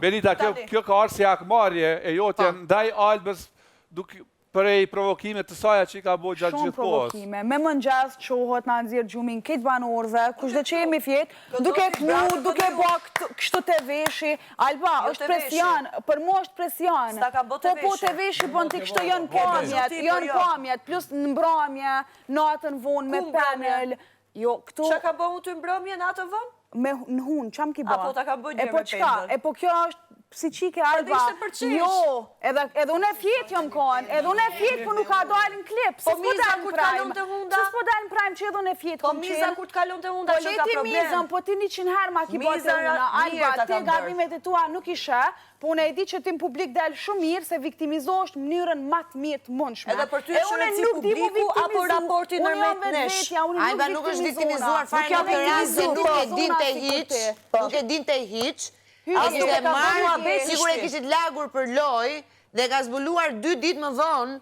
Benita, kjo ka arë si akmarje e jote ndaj Albës për e i provokime të saja që i ka bo gjatë gjithë kohës. Shumë provokime. Me mëngjes qohët në nëzirë gjumin këtë banorëve, kushtë që jemi fjetë, duke knu, duke bak kështu të veshi. Alba, është presion, për mu është presion. Po të veshi bën të kështu janë pamjet, plus në mbramje, natën vonë me panel. Qa ka bo mu të mbramje natën vonë? Me në hunë, qam ki ba? Apo ta ka bo një me pendër? E po kjo është psiqike, Alba. Jo, edhe unë e fjetë jam kanë, edhe unë e fjetë, po nuk ka dalin klip. Po miza kur të kalon të hunda? Se s'po dalin prime që edhe unë e fjetë Po miza kur të kalon të hunda që ka problem? Po leti mizën, po ti 100 herë ma ki bërë të hunda. Alba, ti gabimet e tua nuk ishe, po unë e di që ti në publik delë shumë mirë se viktimizohësht mënyrën matë mirë të mundshme. Edhe për ty e shërëci publiku apo raporti nërmet nesh? Alba nuk është viktimizuar fare në të rast se nuk e dinte hiq, Kishte marrë, sigur e kishit lagur për loj, dhe ka zbuluar 2 ditë më vonë,